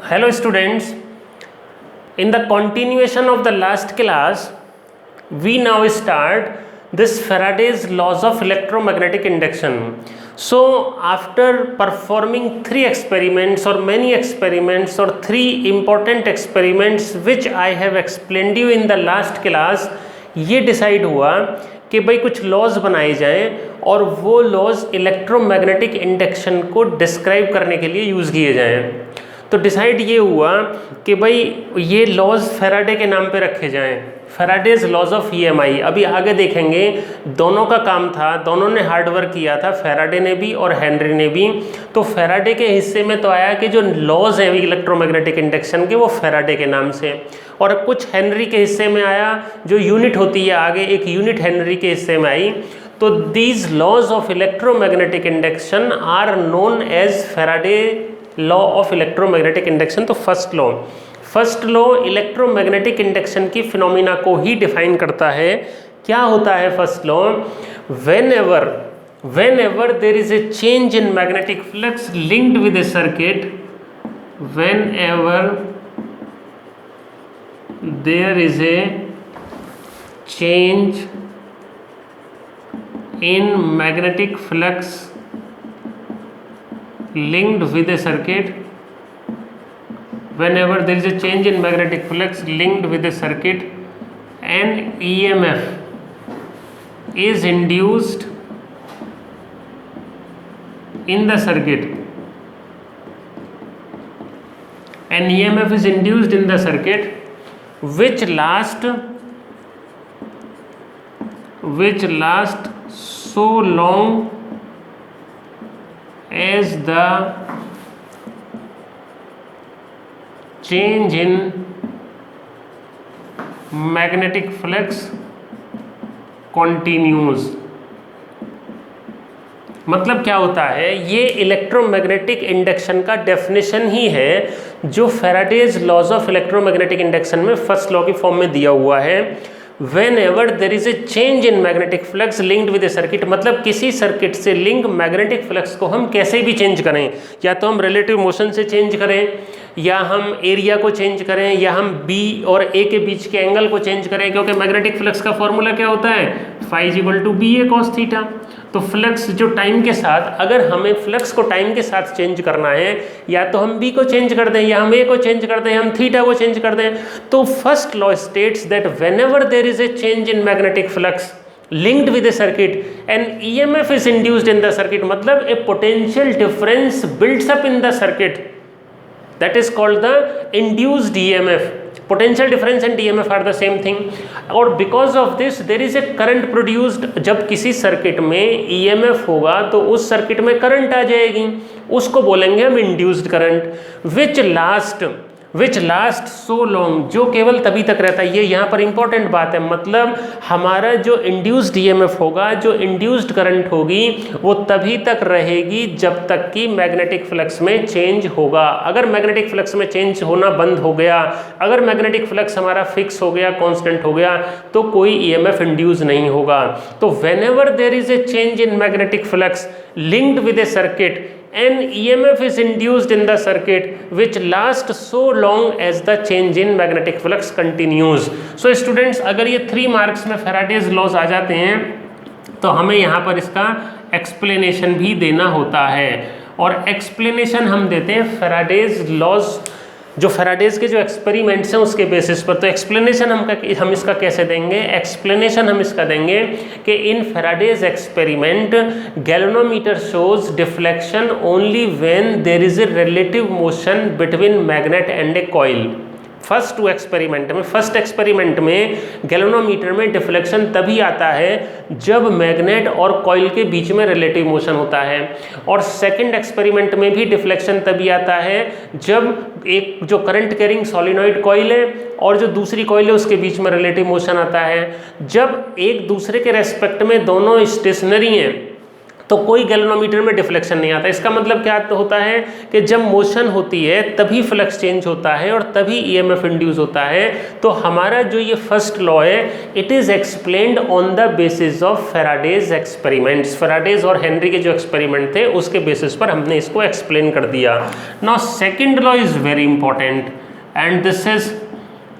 Hello students, in the continuation of the last class, we now start this Faraday's laws of electromagnetic induction. So after performing three experiments or many experiments or three important experiments which I have explained you in the last class, ये decide हुआ कि भाई कुछ laws बनाए जाएं और वो laws electromagnetic induction को डिस्क्राइब करने के लिए यूज़ किए जाएं। तो डिसाइड ये हुआ कि भाई ये लॉज फैराडे के नाम पे रखे जाएं, फैराडेज लॉज ऑफ ईएमआई। अभी आगे देखेंगे, दोनों का काम था, दोनों ने हार्डवर्क किया था, फैराडे ने भी और हेनरी ने भी। तो फैराडे के हिस्से में तो आया कि जो लॉज हैं इलेक्ट्रोमैग्नेटिक इंडक्शन के वो फैराडे के नाम से, और कुछ हेनरी के हिस्से में आया, जो यूनिट होती है आगे एक यूनिट हेनरी के हिस्से में आई। तो these laws of electromagnetic induction are known as Faraday law of electromagnetic induction. तो फर्स्ट लॉ इलेक्ट्रोमैग्नेटिक इंडक्शन की फिनोमिना को ही डिफाइन करता है। क्या होता है first law? whenever there is a change in magnetic flux linked with a circuit, whenever there is a change in magnetic flux linked with a circuit, whenever there is a change in magnetic flux linked with a circuit, an EMF is induced in the circuit, an EMF is induced in the circuit which lasts so long as the change in magnetic flux continues। मतलब क्या होता है, ये electromagnetic induction का definition ही है जो Faraday's laws of electromagnetic induction में फर्स्ट लॉ की फॉर्म में दिया हुआ है। Whenever there is a change in magnetic flux linked with a circuit, मतलब किसी सर्किट से लिंक मैग्नेटिक फ्लक्स को हम कैसे भी चेंज करें, या तो हम रिलेटिव मोशन से चेंज करें, या हम एरिया को चेंज करें, या हम B और A के बीच के एंगल को चेंज करें, क्योंकि मैग्नेटिक फ्लक्स का फॉर्मूला क्या होता है, phi = BA cos थीटा। तो फ्लक्स जो टाइम के साथ, अगर हमें फ्लक्स को टाइम के साथ चेंज करना है, या तो हम B को चेंज कर दें, या हम A को चेंज कर दें, या हम थीटा को चेंज कर दें। तो first law states that whenever there is a change in magnetic flux linked with a circuit, an EMF is induced in the circuit, मतलब a potential difference builds up in the circuit, that is called the induced EMF। potential difference and EMF are the same thing, और because of this there is a current produced। जब किसी circuit में EMF होगा तो उस circuit में current आ जाएगी, उसको बोलेंगे हम इंड्यूस्ड करंट। विच लास्ट सो लॉन्ग, जो केवल तभी तक रहता है। ये यहाँ पर इंपॉर्टेंट बात है, मतलब हमारा जो इंड्यूस्ड EMF होगा, जो इंड्यूस्ड करंट होगी, वो तभी तक रहेगी जब तक कि मैग्नेटिक फ्लक्स में चेंज होगा। अगर मैग्नेटिक फ्लक्स में चेंज होना बंद हो गया, अगर मैग्नेटिक फ्लक्स हमारा फिक्स हो गया, कांस्टेंट हो गया, तो कोई EMF इंड्यूस नहीं होगा। तो whenever there is a change in magnetic flux linked with a circuit, an EMF is induced in the circuit which lasts so long as the change in magnetic flux continues। So students, अगर ये 3 marks में Faraday's laws आ जाते हैं तो हमें यहाँ पर इसका एक्सप्लेनेशन भी देना होता है, और एक्सप्लेनेशन हम देते हैं फैराडेज लॉज, जो फैराडेज के जो एक्सपेरिमेंट्स हैं उसके बेसिस पर। तो एक्सप्लेनेशन हम इसका कैसे देंगे? एक्सप्लेनेशन हम इसका देंगे कि in Faraday's experiment galvanometer shows deflection only when there is a relative motion between magnet and a coil. First experiment में गैल्वेनोमीटर में डिफ्लेक्शन तभी आता है जब मैग्नेट और कॉइल के बीच में रिलेटिव मोशन होता है, और सेकंड एक्सपेरिमेंट में भी डिफ्लेक्शन तभी आता है जब एक जो करंट कैरिंग सोलिनॉइड कॉइल है और जो दूसरी कॉइल है उसके बीच में रिलेटिव मोशन आता है। जब एक दूसरे के रेस्पेक्ट में दोनों स्टेशनरी हैं तो कोई गैल्वेनोमीटर में डिफ्लेक्शन नहीं आता। इसका मतलब क्या होता है कि जब मोशन होती है तभी फ्लक्स चेंज होता है और तभी ईएमएफ इंड्यूस होता है। तो हमारा जो ये फर्स्ट लॉ है, it is explained on the basis of Faraday's experiments. Faraday's और हेनरी के जो एक्सपेरिमेंट थे उसके बेसिस पर हमने इसको एक्सप्लेन कर दिया। Now second law is very important and this is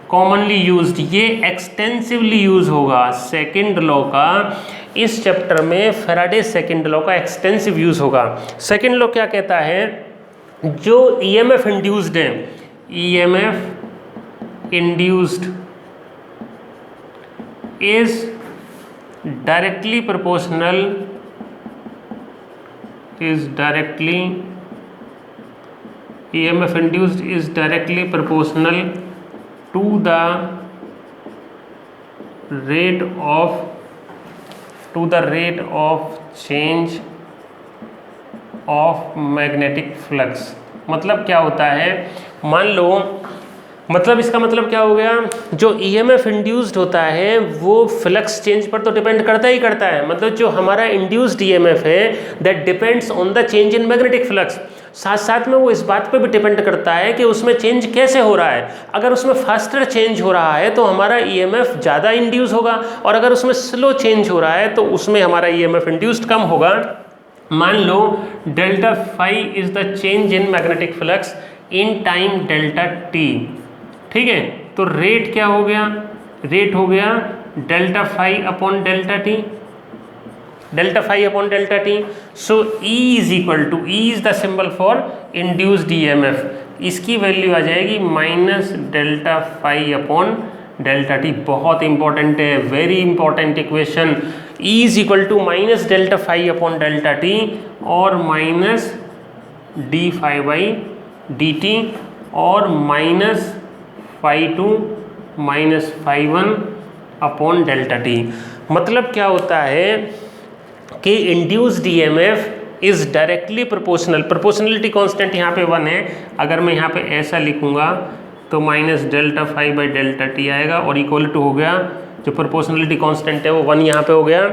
commonly used, ये एक्सटेंसिवली यूज होगा। सेकेंड लॉ का इस चैप्टर में फैराडे सेकेंड लॉ का एक्सटेंसिव यूज होगा। सेकेंड लॉ क्या कहता है, जो ईएमएफ इंड्यूस्ड है, EMF induced is directly proportional, is directly, EMF induced is directly proportional to the rate of change of magnetic flux। मतलब क्या होता है, मान लो, मतलब इसका मतलब क्या हो गया, जो ईएमएफ इंड्यूस्ड होता है वो फ्लक्स चेंज पर तो डिपेंड करता ही करता है। मतलब जो हमारा इंड्यूस्ड ईएमएफ है that depends on the change in magnetic flux. साथ साथ में वो इस बात पे भी डिपेंड करता है कि उसमें चेंज कैसे हो रहा है। अगर उसमें फास्टर चेंज हो रहा है तो हमारा ईएमएफ ज़्यादा इंड्यूस होगा, और अगर उसमें स्लो चेंज हो रहा है तो उसमें हमारा ईएमएफ इंड्यूस्ड कम होगा। मान लो delta phi is the change in magnetic flux in time delta t, ठीक है। तो रेट क्या हो गया, रेट हो गया delta phi upon delta t, delta phi upon delta t. So E is equal to, E is the symbol for induced EMF, इसकी value आ जाएगी minus delta phi upon delta t. बहुत important है, very important equation. E is equal to minus delta phi upon delta t और minus d phi by d t और minus phi two minus phi one upon delta t. मतलब क्या होता है कि induced EMF is directly proportional, proportionality constant यहाँ पे 1 है। अगर मैं यहाँ पे ऐसा लिखूँगा तो minus delta phi by delta t आएगा और इक्वल टू हो गया, जो प्रोपोर्शनलिटी कांस्टेंट है वो 1 यहाँ पे हो गया।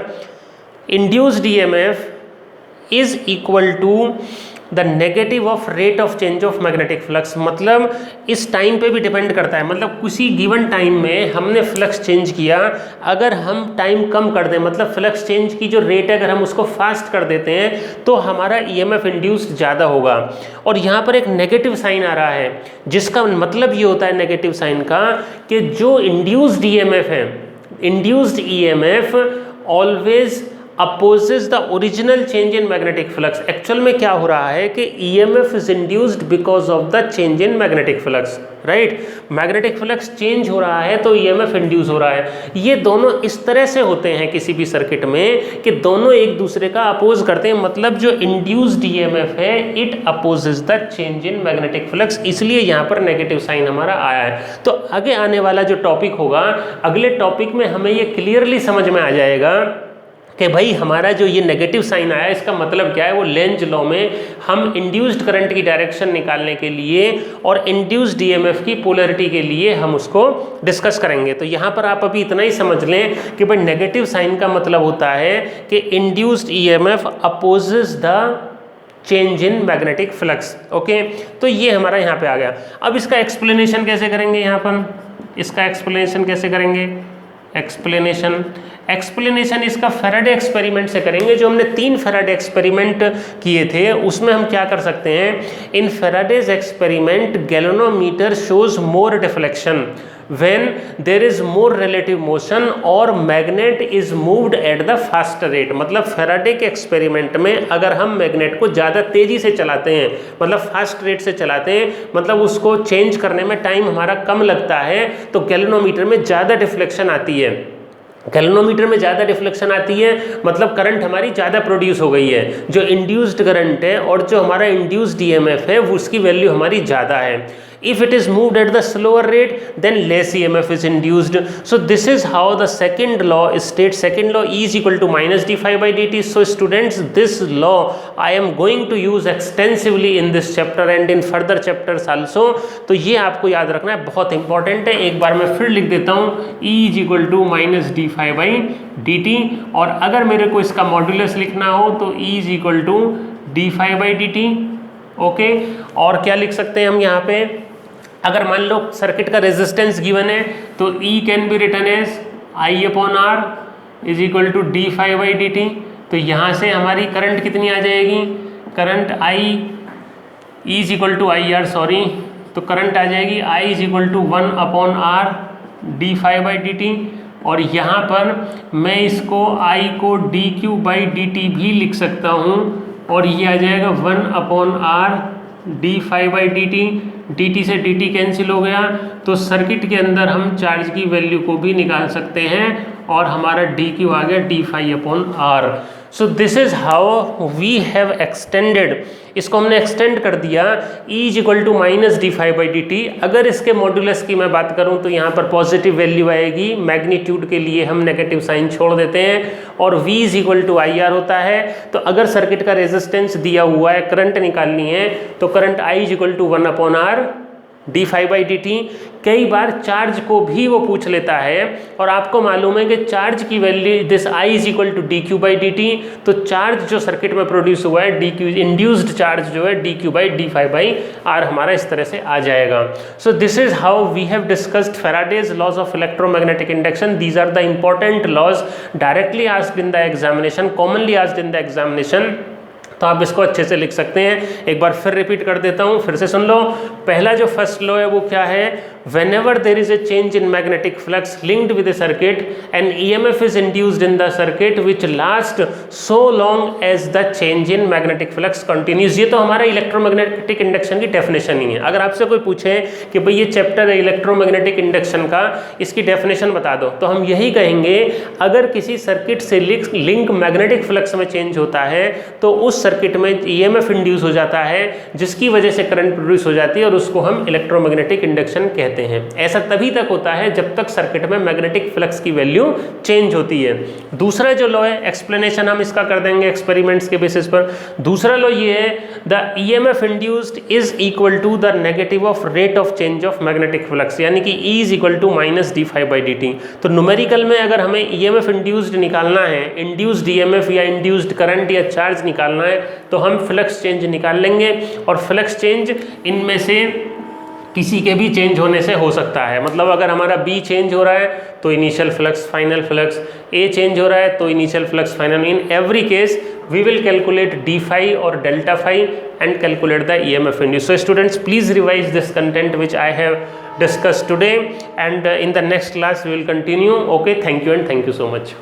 Induced EMF is equal to the negative of rate of change of magnetic flux. मतलब इस टाइम पे भी डिपेंड करता है, मतलब किसी गिवन टाइम में हमने फ्लक्स चेंज किया, अगर हम टाइम कम कर दें, मतलब फ्लक्स चेंज की जो रेट है अगर हम उसको फास्ट कर देते हैं तो हमारा ईएमएफ इंड्यूस्ड ज़्यादा होगा। और यहाँ पर एक नेगेटिव साइन आ रहा है, जिसका मतलब ये होता है नेगेटिव साइन का कि जो इंड्यूस्ड ईएमएफ है, induced EMF always opposes the original change in magnetic flux. Actual में क्या हो रहा है कि EMF is induced because of the change in magnetic flux, right. Magnetic flux change हो रहा है तो ईएमएफ इंड्यूस हो रहा है। ये दोनों इस तरह से होते हैं किसी भी सर्किट में कि दोनों एक दूसरे का अपोज करते हैं। मतलब जो इंड्यूस्ड ईएमएफ है it opposes the change in magnetic flux, इसलिए यहाँ पर नेगेटिव साइन हमारा आया है। तो आगे आने वाला जो टॉपिक होगा, अगले टॉपिक में हमें ये क्लियरली समझ में आ जाएगा कि भाई हमारा जो ये नेगेटिव साइन आया इसका मतलब क्या है। वो लेंज लॉ में हम इंड्यूस्ड करंट की डायरेक्शन निकालने के लिए और इंड्यूस्ड ईएमएफ की पोलैरिटी के लिए हम उसको डिस्कस करेंगे। तो यहाँ पर आप अभी इतना ही समझ लें कि भाई नेगेटिव साइन का मतलब होता है कि induced EMF opposes the change in magnetic flux. Okay, तो ये हमारा यहाँ पे आ गया। अब इसका एक्सप्लेनेशन कैसे करेंगे, यहाँ पर इसका एक्सप्लेनेशन कैसे करेंगे, एक्सप्लेनेशन इसका फैराडे एक्सपेरिमेंट से करेंगे। जो हमने 3 फैराडे एक्सपेरिमेंट किए थे उसमें हम क्या कर सकते हैं, in Faraday's experiment galvanometer shows more deflection when there is more relative motion और magnet is moved at the faster rate. मतलब फैराडे के एक्सपेरिमेंट में अगर हम मैग्नेट को ज़्यादा तेज़ी से चलाते हैं, मतलब फास्ट रेट से चलाते हैं, मतलब उसको चेंज करने में टाइम हमारा कम लगता है, तो गैल्वेनोमीटर में ज़्यादा डिफ्लेक्शन आती है। गैल्वेनोमीटर में ज़्यादा डिफ्लेक्शन आती है मतलब करंट हमारी ज़्यादा प्रोड्यूस हो गई है। जो इंड्यूस्ड करंट है और जो हमारा इंड्यूस्ड ईएमएफ है उसकी वैल्यू हमारी ज़्यादा है। If it is moved at the slower rate, then less EMF is induced. So this is how the second law states. Second law, E is equal to minus d phi by dt. So students, this law I am going to use extensively in this chapter and in further chapters also. तो ये आपको याद रखना है, बहुत important है. एक बार मैं फिर लिख देता हूँ, E is equal to minus d phi by dt. और अगर मेरे को इसका मॉड्यूलस लिखना हो तो E is equal to d phi by dt. Okay, और क्या लिख सकते हैं हम यहाँ पे, अगर मान लो सर्किट का रेजिस्टेंस गिवन है तो E can be written as I upon R is equal to d phi by d t. तो यहाँ से हमारी करंट कितनी आ जाएगी, current I is equal to I R, sorry, तो करंट आ जाएगी I is equal to 1 upon R d phi by d t. और यहाँ पर मैं इसको I को d q by d T भी लिख सकता हूँ, और ये आ जाएगा 1 upon R d phi by d t. D t से डी टी कैंसिल हो गया, तो सर्किट के अंदर हम चार्ज की वैल्यू को भी निकाल सकते हैं, और हमारा डी क्यू आ गया d phi upon R. So this is how we have extended, इसको हमने एक्सटेंड कर दिया E is equal to minus d phi by d t. अगर इसके मॉड्यूलस की मैं बात करूं तो यहाँ पर पॉजिटिव वैल्यू आएगी, मैग्नीट्यूड के लिए हम नेगेटिव साइन छोड़ देते हैं, और V is equal to I R होता है. तो अगर सर्किट का रेजिस्टेंस दिया हुआ है, करंट निकालनी है, तो current I is equal to 1 upon R d phi by d t. कई बार चार्ज को भी वो पूछ लेता है, और आपको मालूम है कि चार्ज की value this I is equal to d q by d t. तो चार्ज जो सर्किट में प्रोड्यूस हुआ है, डी क्यू इंड्यूस्ड चार्ज जो है d q by d phi by R हमारा इस तरह से आ जाएगा. So this is how we have discussed Faraday's laws of electromagnetic induction. These are the important laws directly asked in the examination, commonly asked in the examination. तो आप इसको अच्छे से लिख सकते हैं. एक बार फिर रिपीट कर देता हूँ, फिर से सुन लो. पहला जो फर्स्ट लॉ है वो क्या है, whenever there is a change in magnetic flux linked with a circuit, an EMF is induced in the circuit which lasts so long as the change in magnetic flux continues. ये तो हमारा electromagnetic induction की definition ही है. अगर आपसे कोई पूछे कि भाई ये चैप्टर है इलेक्ट्रोमैग्नेटिक इंडक्शन का, इसकी डेफिनेशन बता दो, तो हम यही कहेंगे, अगर किसी सर्किट से लिंक मैग्नेटिक फ्लक्स में चेंज होता है तो उस सर्किट में EMF इंड्यूस हो जाता है, जिसकी वजह से करंट प्रोड्यूस हो जाती है, और उसको हम इलेक्ट्रोमैग्नेटिक इंडक्शन कहते हैं. ऐसा तभी तक होता है जब तक सर्किट में मैग्नेटिक फ्लक्स की वैल्यू चेंज होती है. दूसरा जो लॉ है, एक्सप्लेनेशन हम इसका कर देंगे एक्सपेरिमेंट्स के बेसिस पर. दूसरा लॉ ये है, the EMF induced is equal to the negative of rate of change of magnetic flux, यानी कि E is equal to minus d phi by d t. तो न्यूमेरिकल में अगर हमें EMF इंड्यूस्ड निकालना है, इंड्यूस्ड EMF या इंड्यूस्ड करंट या चार्ज निकालना है, तो हम फ्लक्स चेंज निकाल लेंगे. और फ्लक्स चेंज इनमें से किसी के भी चेंज होने से हो सकता है. मतलब अगर हमारा B चेंज हो रहा है तो initial flux, final flux, A change हो रहा है तो initial flux, final. In every case we will calculate d phi और delta phi and calculate the EMF induced. So students, please revise this content which I have discussed today, and in the next class we will continue. Okay, thank you and thank you so much.